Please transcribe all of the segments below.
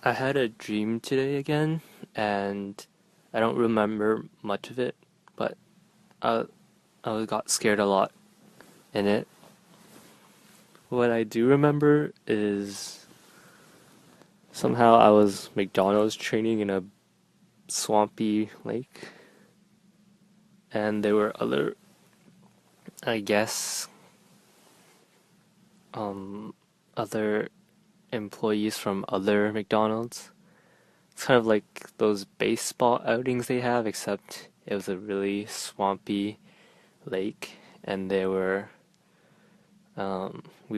I had a dream today again, and I don't remember much of it, but I got scared a lot in it. What I do remember is somehow I was McDonald's training in a swampy lake, and there were other, I guess, um, other employees from other McDonald's. It's kind of like those baseball outings they have, except it was a really swampy lake, and we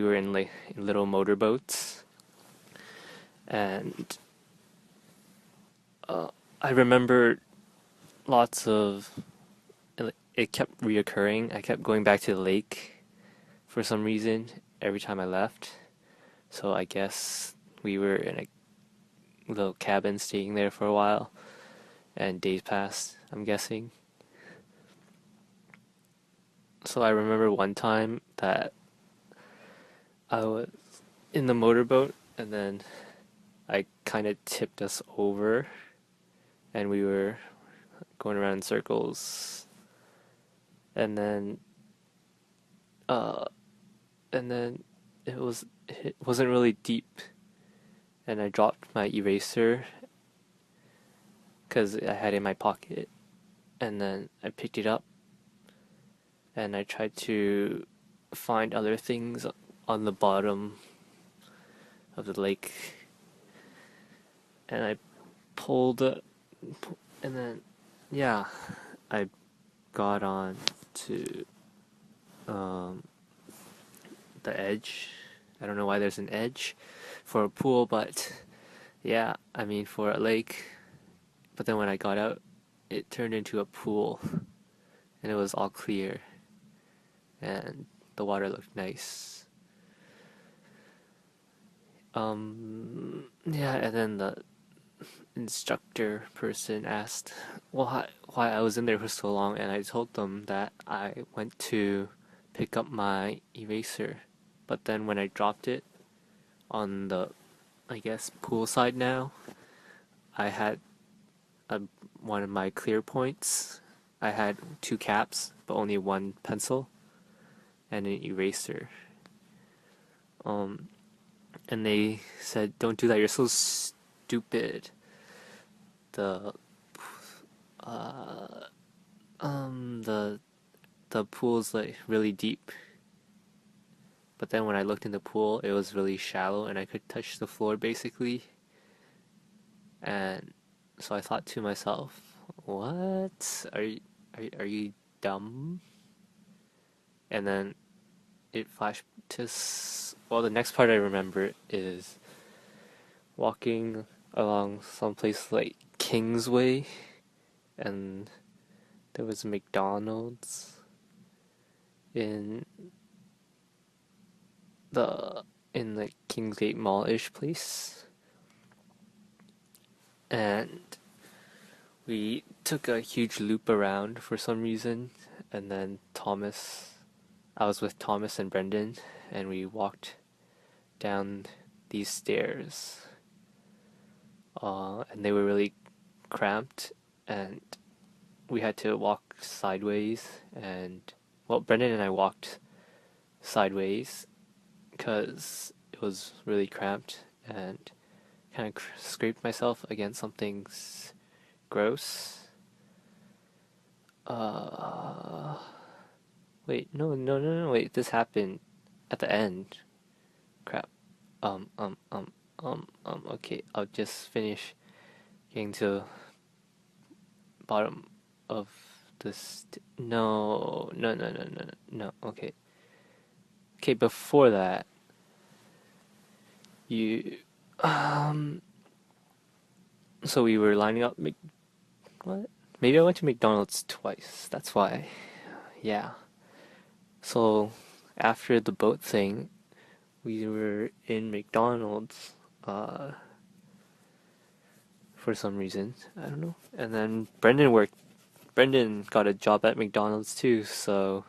were in like little motorboats, and I remember lots of it kept reoccurring. I kept going back to the lake for some reason every time I left. So I guess we were in a little cabin staying there for a while, and days passed, I'm guessing. So I remember one time that I was in the motorboat, and then I kind of tipped us over, and we were going around in circles, and then uh and then it wasn't really deep, and I dropped my eraser because I had it in my pocket, and then I picked it up, and I tried to find other things on the bottom of the lake, and I pulled and then yeah, I got on to um the edge. I don't know why there's an edge for a pool, but yeah, I mean for a lake. But then when I got out, it turned into a pool, and it was all clear, and the water looked nice. Yeah, and then the instructor person asked why I was in there for so long, and I told them that I went to pick up my eraser, but then when I dropped it on the, I guess, pool side now, I had a, one of my clear points. I had two caps, but only one pencil and an eraser. Um, and they said, "Don't do that. You're so stupid." The uh, um, the the pool's like really deep, but then when I looked in the pool, it was really shallow, and I could touch the floor basically. And so I thought to myself, "What? Are you dumb?" And then it flashed to well, the next part I remember is walking along someplace like Kingsway, and there was a McDonald's in the Kingsgate Mall-ish place, and we took a huge loop around for some reason, and then I was with Thomas and Brendan, and we walked down these stairs, and they were really cramped, and we had to walk sideways, and well, Brendan and I walked sideways because it was really cramped, and kind of scraped myself against something gross. Uh, Wait, no, wait, this happened at the end. Crap. Um, um, um, okay, I'll just finish getting to bottom of this. No, okay. Okay, before that, you, um, so we were lining up. What? Maybe I went to McDonald's twice. That's why. Yeah. So after the boat thing, we were in McDonald's, uh, for some reason. I don't know. And then Brendan got a job at McDonald's too, so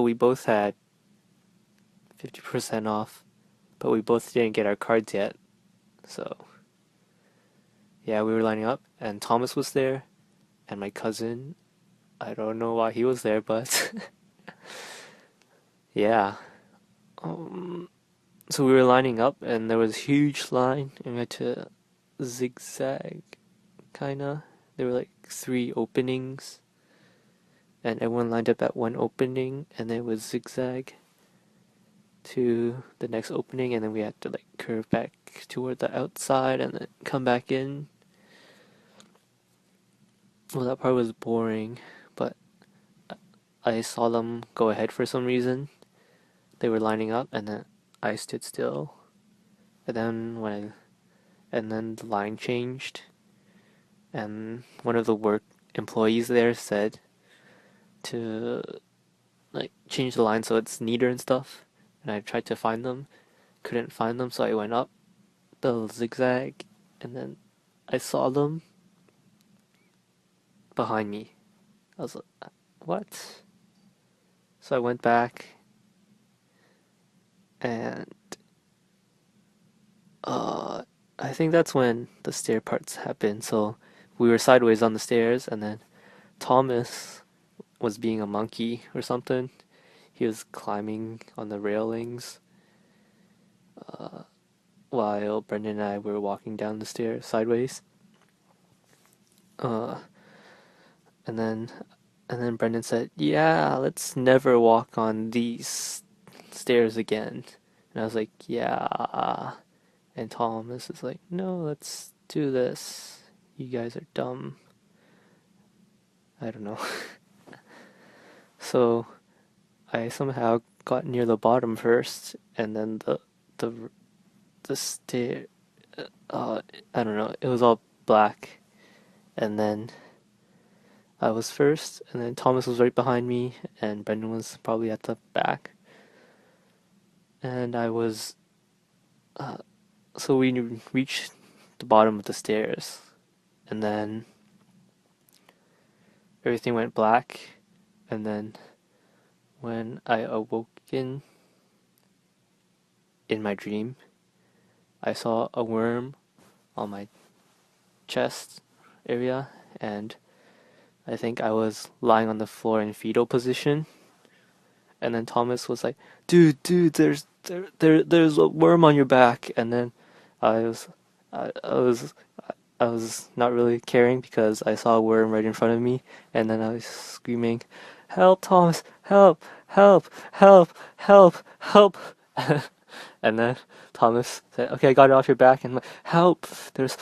we both had 50% off but we both didn't get our cards yet. So yeah, we were lining up, and Thomas was there, and my cousin. I don't know why he was there, but yeah. Um, so we were lining up, and there was a huge line, and we had to zigzag, kinda. There were like three openings, and everyone lined up at one opening, and then it was zigzag to the next opening, and then we had to like curve back toward the outside and then come back in. Well, that part was boring, but I saw them go ahead for some reason. They were lining up, and then I stood still, and then and then the line changed, and one of the work employees there said to like change the line so it's neater and stuff. And I tried to find them, couldn't find them, so I went up the zigzag, and then I saw them behind me. I was like, what? So I went back, and I think that's when the stair parts happened. So we were sideways on the stairs, and then Thomas was being a monkey or something. He was climbing on the railings while Brendan and I were walking down the stairs sideways. Uh, and then Brendan said, "Yeah, let's never walk on these stairs again." And I was like, "Yeah." And Thomas is like, "No, let's do this. You guys are dumb." I don't know. So I somehow got near the bottom first, and then the the stair. I don't know. It was all black, and then I was first, and then Thomas was right behind me, and Brendan was probably at the back, and I was. So we reached the bottom of the stairs, and then everything went black, and then when I awoken in my dream, I saw a worm on my chest area, and I think I was lying on the floor in fetal position. And then Thomas was like, "Dude, there's a worm on your back." And then I was, I was, I was not really caring because I saw a worm right in front of me, and then I was screaming, "Help, Thomas! Help! Help! Help! Help! Help!" And then Thomas said, "Okay, I got it off your back." And I'm like, "Help! There's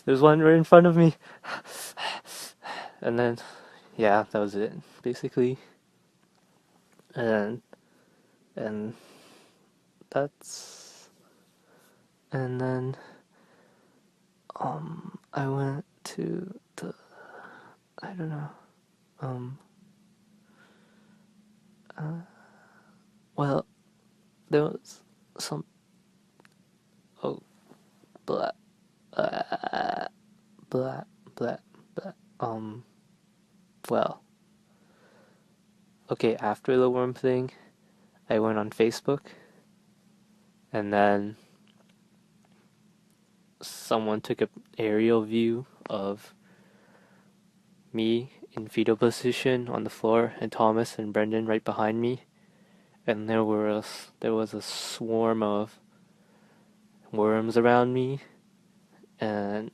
one right in front of me." And then, yeah, that was it, basically. And and that's and then I went to the I don't know well, there was some oh blah blah blah blah blah well, okay, after the worm thing I went on Facebook, and then someone took an aerial view of me in fetal position on the floor, and Thomas and Brendan right behind me, and there was a swarm of worms around me, and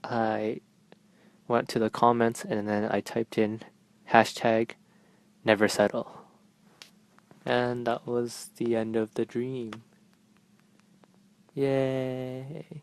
I went to the comments, and then I typed in hashtag never settle, and that was the end of the dream. Yay.